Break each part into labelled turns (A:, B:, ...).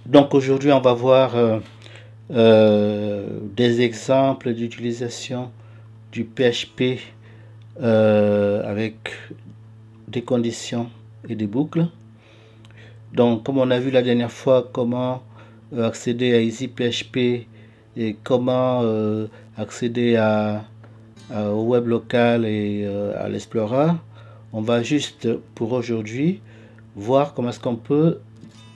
A: Donc aujourd'hui, on va voir des exemples d'utilisation du PHP avec des conditions et des boucles. Donc, comme on a vu la dernière fois, comment accéder à EasyPHP et comment accéder au web local et à l'Explorer, on va juste pour aujourd'hui voir comment est-ce qu'on peut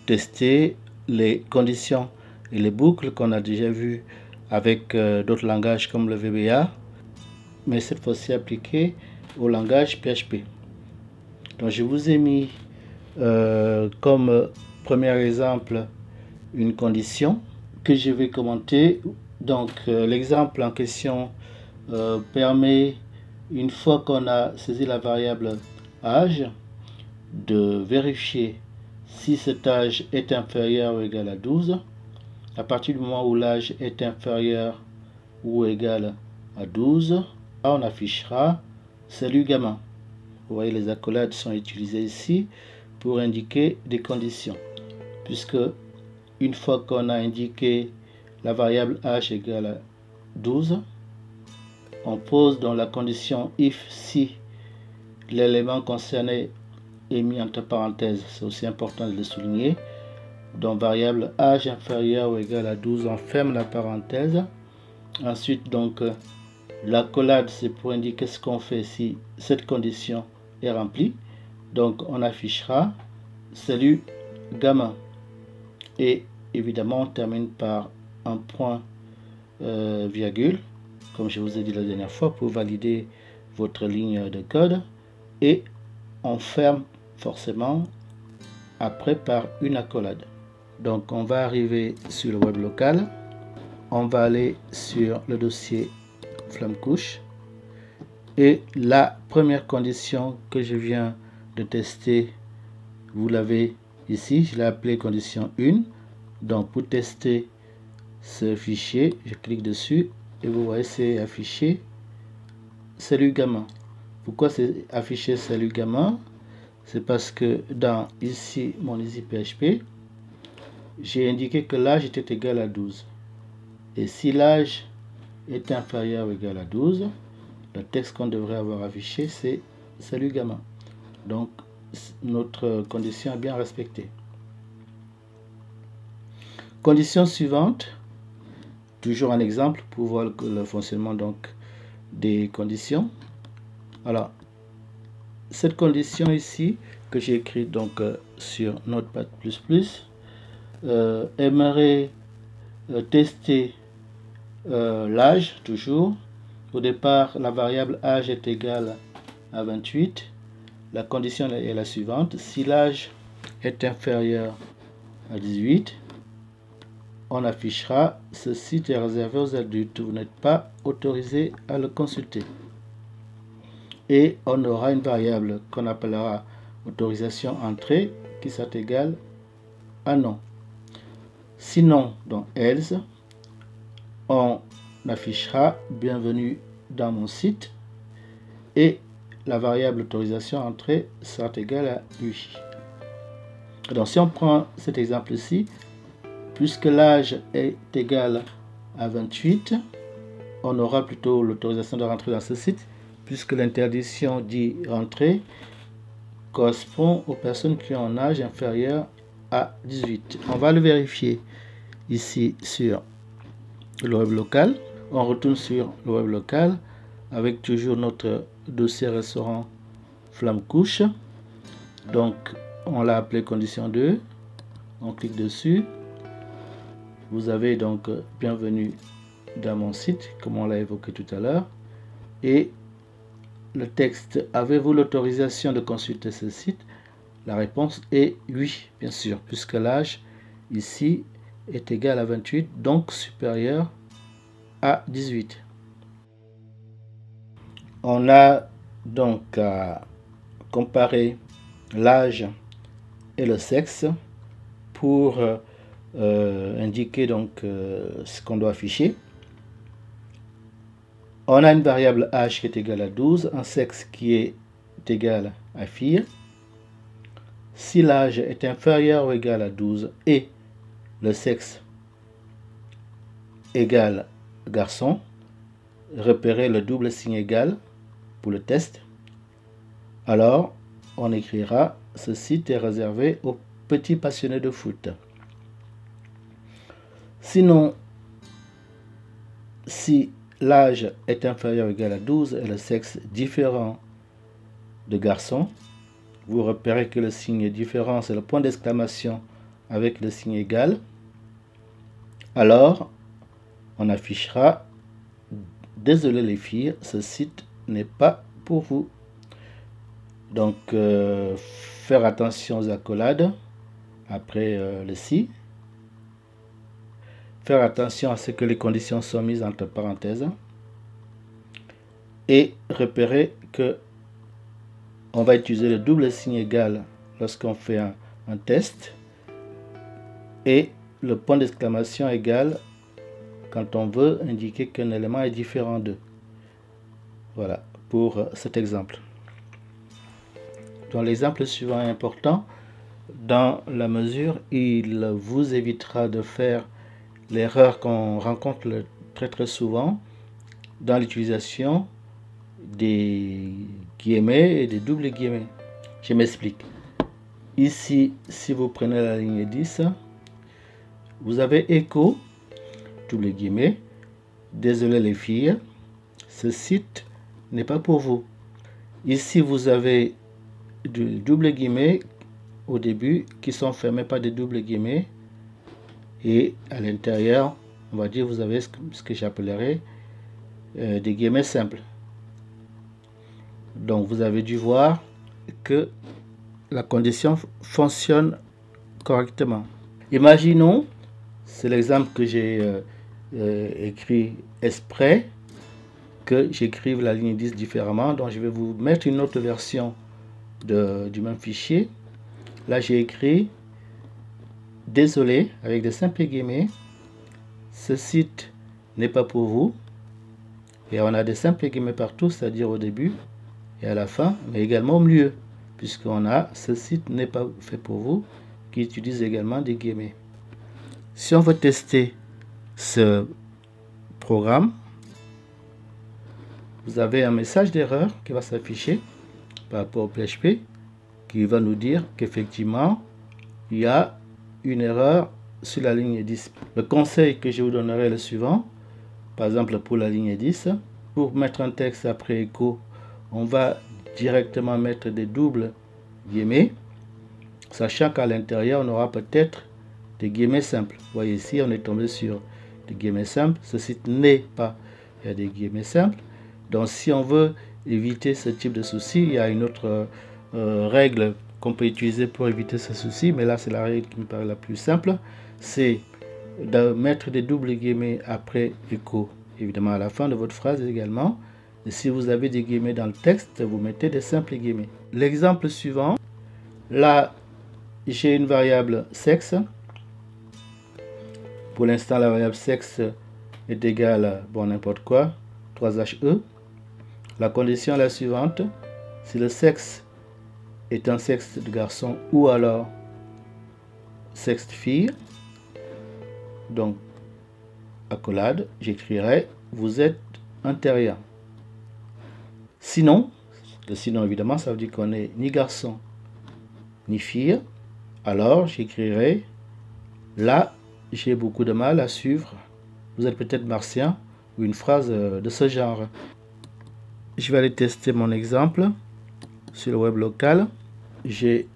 A: tester les conditions et les boucles qu'on a déjà vues avec d'autres langages comme le VBA, mais cette fois-ci appliqué au langage PHP. Donc je vous ai mis comme premier exemple une condition que je vais commenter. Donc l'exemple en question permet, une fois qu'on a saisi la variable âge, de vérifier si cet âge est inférieur ou égal à 12. À partir du moment où l'âge est inférieur ou égal à 12, on affichera salut gamin. Vous voyez, les accolades sont utilisées ici pour indiquer des conditions, puisque une fois qu'on a indiqué la variable âge égale à 12, on pose dans la condition if si l'élément concerné est mis entre parenthèses. C'est aussi important de le souligner. Donc variable âge inférieur ou égal à 12, on ferme la parenthèse. Ensuite, donc l'accolade, c'est pour indiquer ce qu'on fait si cette condition est remplie. Donc on affichera salut gamin. Et évidemment, on termine par un point virgule, comme je vous ai dit la dernière fois, pour valider votre ligne de code. Et on ferme forcément après par une accolade. Donc on va arriver sur le web local. On va aller sur le dossier Flammkush. Et la première condition que je viens de tester, vous l'avez ici, je l'ai appelé condition 1. Donc pour tester ce fichier, je clique dessus et vous voyez c'est affiché salut gamin. Pourquoi c'est affiché salut gamin? C'est parce que dans ici mon EasyPHP, j'ai indiqué que l'âge était égal à 12. Et si l'âge est inférieur ou égal à 12, le texte qu'on devrait avoir affiché, c'est salut gamin. Donc notre condition est bien respectée. Condition suivante, toujours un exemple pour voir le fonctionnement donc des conditions. Alors, cette condition ici que j'ai écrite donc sur Notepad++, aimerait tester l'âge toujours. Au départ, la variable âge est égale à 28. La condition est la suivante: si l'âge est inférieur à 18, on affichera ce site est réservé aux adultes, vous n'êtes pas autorisé à le consulter. Et on aura une variable qu'on appellera autorisation entrée qui sera égale à non. Sinon, dans else, on affichera bienvenue dans mon site et la variable autorisation entrée sera égale à oui. Donc si on prend cet exemple ici, puisque l'âge est égal à 28, on aura plutôt l'autorisation de rentrer dans ce site, puisque l'interdiction dit rentrer correspond aux personnes qui ont un âge inférieur à 18. On va le vérifier ici sur le web local. On retourne sur le web local avec toujours notre dossier restaurant Flammkush. Donc on l'a appelé condition 2. On clique dessus. Vous avez donc bienvenue dans mon site, comme on l'a évoqué tout à l'heure. Et le texte, avez-vous l'autorisation de consulter ce site? La réponse est oui, bien sûr, puisque l'âge ici est égal à 28, donc supérieur à 18. On a donc à comparer l'âge et le sexe pour indiquer donc ce qu'on doit afficher. On a une variable âge qui est égale à 12, un sexe qui est égal à fille. Si l'âge est inférieur ou égal à 12 et le sexe égale garçon, repérez le double signe égal pour le test, alors on écrira « Ce site est réservé aux petits passionnés de foot ». Sinon, si l'âge est inférieur ou égal à 12 et le sexe différent de garçon, vous repérez que le signe différent, c'est le point d'exclamation avec le signe égal. Alors, on affichera « Désolé les filles, ce site n'est pas pour vous ». Donc, faire attention aux accolades après le « si ». Faire attention à ce que les conditions sont mises entre parenthèses. Et repérer que on va utiliser le double signe égal lorsqu'on fait un test. Et le point d'exclamation égal quand on veut indiquer qu'un élément est différent d'eux. Voilà pour cet exemple. Donc l'exemple suivant est important dans la mesure où il vous évitera de faire l'erreur qu'on rencontre très souvent dans l'utilisation des guillemets et des doubles guillemets. Je m'explique. Ici, si vous prenez la ligne 10, vous avez écho, double guillemets, désolé les filles, ce site n'est pas pour vous. Ici, vous avez du double guillemets au début qui sont fermés par des doubles guillemets. Et à l'intérieur, on va dire, vous avez ce que j'appellerais des guillemets simples. Donc, vous avez dû voir que la condition fonctionne correctement. Imaginons, c'est l'exemple que j'ai écrit exprès, que j'écrive la ligne 10 différemment. Donc, je vais vous mettre une autre version du même fichier. Là, j'ai écrit désolé, avec des simples guillemets, ce site n'est pas pour vous. Et on a des simples guillemets partout, c'est-à-dire au début et à la fin, mais également au milieu, puisqu'on a ce site n'est pas fait pour vous, qui utilise également des guillemets. Si on veut tester ce programme, vous avez un message d'erreur qui va s'afficher par rapport au PHP, qui va nous dire qu'effectivement, il y a une erreur sur la ligne 10. Le conseil que je vous donnerai est le suivant. Par exemple, pour la ligne 10, pour mettre un texte après écho, on va directement mettre des doubles guillemets, sachant qu'à l'intérieur, on aura peut-être des guillemets simples. Vous voyez ici, on est tombé sur des guillemets simples. Ce site n'est pas, il y a des guillemets simples. Donc, si on veut éviter ce type de souci, il y a une autre règle qu'on peut utiliser pour éviter ce souci, mais là c'est la règle qui me paraît la plus simple, c'est de mettre des doubles guillemets après écho, évidemment à la fin de votre phrase également. Et si vous avez des guillemets dans le texte, vous mettez des simples guillemets. L'exemple suivant, là j'ai une variable sexe. Pour l'instant la variable sexe est égale à bon n'importe quoi, 3HE. La condition est la suivante, si le sexe est un sexe de garçon ou alors sexe de fille, donc accolade, j'écrirai vous êtes intérieur. Sinon, le sinon évidemment ça veut dire qu'on n'est ni garçon ni fille, alors j'écrirai là j'ai beaucoup de mal à suivre, vous êtes peut-être martien, ou une phrase de ce genre. Je vais aller tester mon exemple sur le web local. J'ai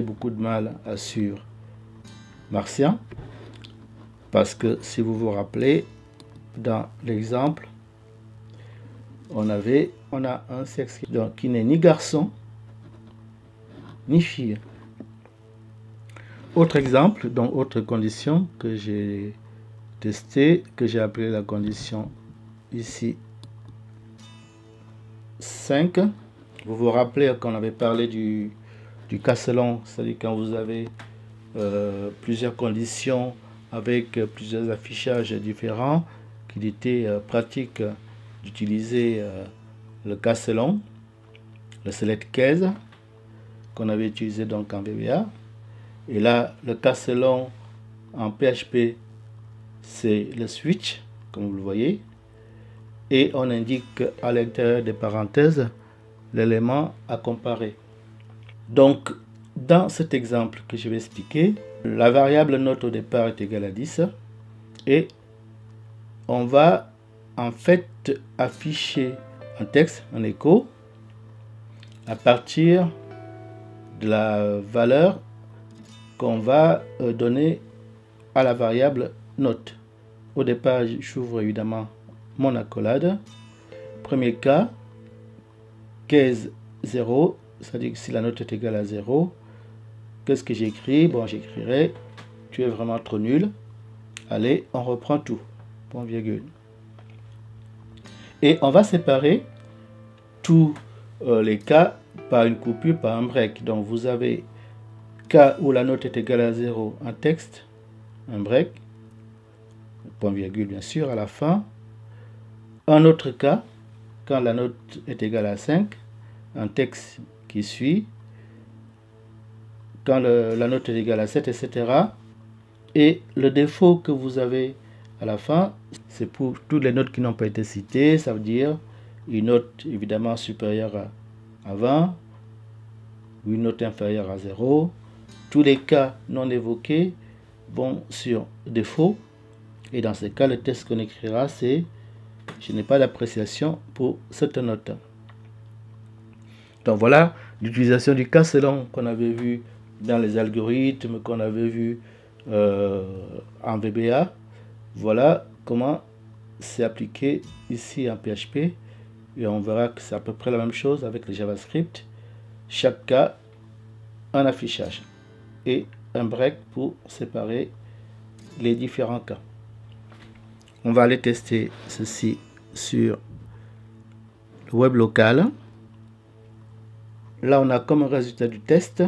A: beaucoup de mal à suivre martien, parce que si vous vous rappelez, dans l'exemple, on a un sexe qui n'est ni garçon ni fille. Autre exemple, donc autre condition que j'ai testé, que j'ai appelé la condition ici 5. Vous vous rappelez qu'on avait parlé du cas-selon, c'est-à-dire quand vous avez plusieurs conditions avec plusieurs affichages différents, qu'il était pratique d'utiliser le cas-selon, le select case, qu'on avait utilisé donc en VBA. Et là, le cas-selon En PHP, c'est le switch, comme vous le voyez. Et on indique à l'intérieur des parenthèses l'élément à comparer. Donc, dans cet exemple que je vais expliquer, la variable note au départ est égale à 10 et on va en fait afficher un texte, un écho, à partir de la valeur qu'on va donner à la variable note. Au départ, j'ouvre évidemment mon accolade. Premier cas, case 0, c'est-à-dire que si la note est égale à 0, qu'est-ce que j'écris? Bon, j'écrirai « Tu es vraiment trop nul ». Allez, on reprend tout. Point virgule. Et on va séparer tous les cas par une coupure, par un break. Donc vous avez cas où la note est égale à 0, un texte, un break, point virgule bien sûr à la fin. Un autre cas, quand la note est égale à 5, un texte qui suit. Quand la note est égale à 7, etc. Et le défaut que vous avez à la fin, c'est pour toutes les notes qui n'ont pas été citées, ça veut dire une note évidemment supérieure à 20, ou une note inférieure à 0. Tous les cas non évoqués vont sur défaut. Et dans ce cas, le texte qu'on écrira, c'est « Je n'ai pas d'appréciation pour cette note ». Donc voilà l'utilisation du cas selon qu'on avait vu dans les algorithmes, qu'on avait vu en VBA. Voilà comment c'est appliqué ici en PHP. Et on verra que c'est à peu près la même chose avec le JavaScript. Chaque cas, un affichage et un break pour séparer les différents cas. On va aller tester ceci sur le web local. Là, on a comme résultat du test,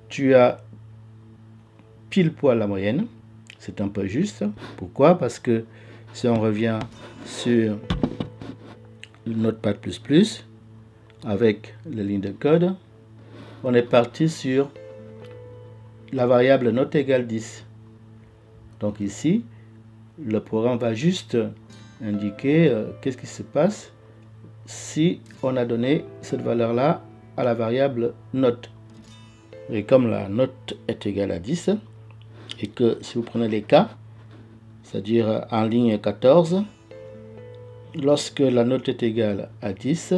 A: tu as pile poil la moyenne. C'est un peu juste. Pourquoi? Parce que si on revient sur le Notepad++ avec les lignes de code, on est parti sur la variable note égale 10. Donc ici, le programme va juste indiquer qu'est-ce qui se passe si on a donné cette valeur-là à la variable note. Et comme la note est égale à 10, et que si vous prenez les cas, c'est-à-dire en ligne 14, lorsque la note est égale à 10,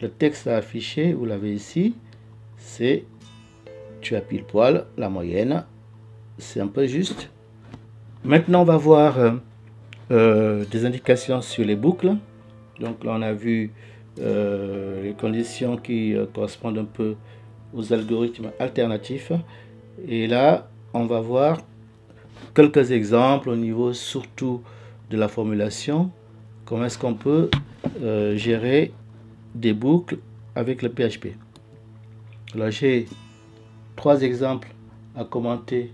A: le texte à afficher, vous l'avez ici, c'est tu as pile poil la moyenne. C'est un peu juste. Maintenant, on va voir des indications sur les boucles. Donc là, on a vu les conditions qui correspondent un peu aux algorithmes alternatifs. Et là, on va voir quelques exemples au niveau surtout de la formulation. Comment est-ce qu'on peut gérer des boucles avec le PHP. Là, j'ai 3 exemples à commenter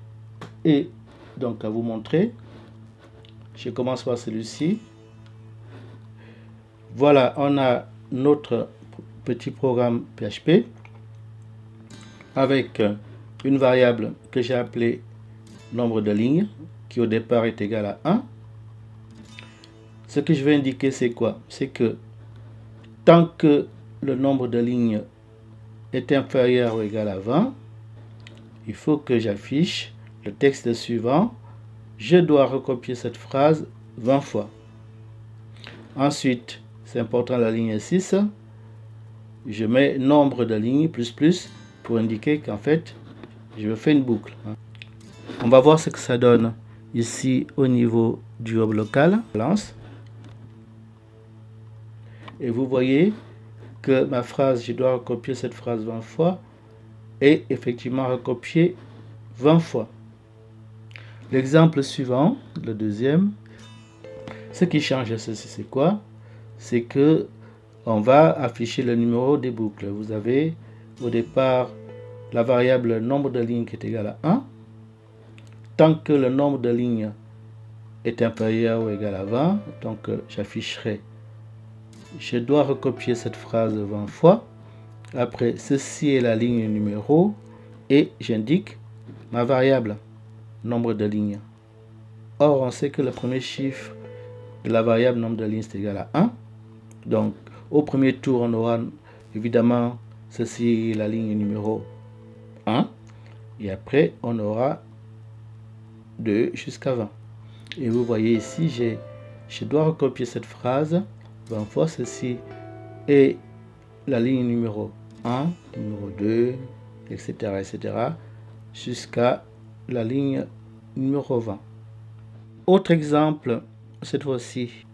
A: et donc à vous montrer. Je commence par celui-ci. Voilà, on a notre petit programme PHP avec une variable que j'ai appelée nombre de lignes qui au départ est égal à 1. Ce que je vais indiquer, c'est quoi? C'est que tant que le nombre de lignes est inférieur ou égal à 20, il faut que j'affiche le texte suivant. Je dois recopier cette phrase 20 fois. Ensuite, c'est important, la ligne 6, je mets nombre de lignes plus pour indiquer qu'en fait, je fais une boucle. On va voir ce que ça donne ici au niveau du web local. Lance. Et vous voyez que ma phrase, je dois recopier cette phrase 20 fois et effectivement recopier 20 fois. L'exemple suivant, le deuxième, ce qui change ceci, c'est quoi? C'est que on va afficher le numéro des boucles. Vous avez au départ la variable nombre de lignes qui est égal à 1. Tant que le nombre de lignes est inférieur ou égal à 20, donc j'afficherai. Je dois recopier cette phrase 20 fois. Après, ceci est la ligne numéro et j'indique ma variable. nombre de lignes. Or, on sait que le premier chiffre de la variable nombre de lignes est égal à 1. Donc, au premier tour, on aura évidemment ceci, la ligne numéro 1. Et après, on aura 2 jusqu'à 20. Et vous voyez ici, je dois recopier cette phrase 20 fois. Ceci est la ligne numéro 1, numéro 2, etc., etc., jusqu'à la ligne numéro 20. Autre exemple, cette fois-ci,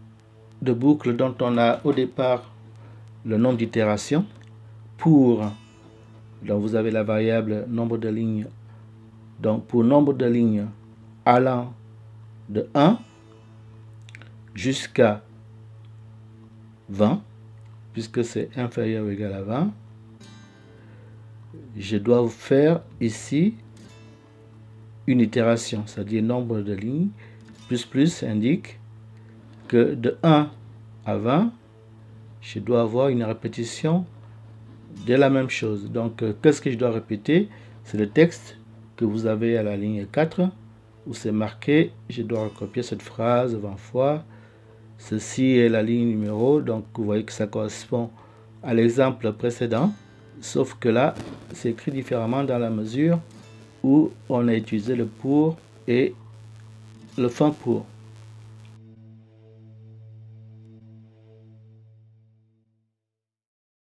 A: de boucle dont on a au départ le nombre d'itérations. Donc vous avez la variable nombre de lignes. Donc pour nombre de lignes allant de 1 jusqu'à 20, puisque c'est inférieur ou égal à 20, je dois vous faire ici une itération, c'est-à-dire nombre de lignes, plus indique que de 1 à 20, je dois avoir une répétition de la même chose. Donc, qu'est-ce que je dois répéter? C'est le texte que vous avez à la ligne 4, où c'est marqué, je dois recopier cette phrase 20 fois. Ceci est la ligne numéro, donc vous voyez que ça correspond à l'exemple précédent, sauf que là, c'est écrit différemment dans la mesure où on a utilisé le pour et le fin pour.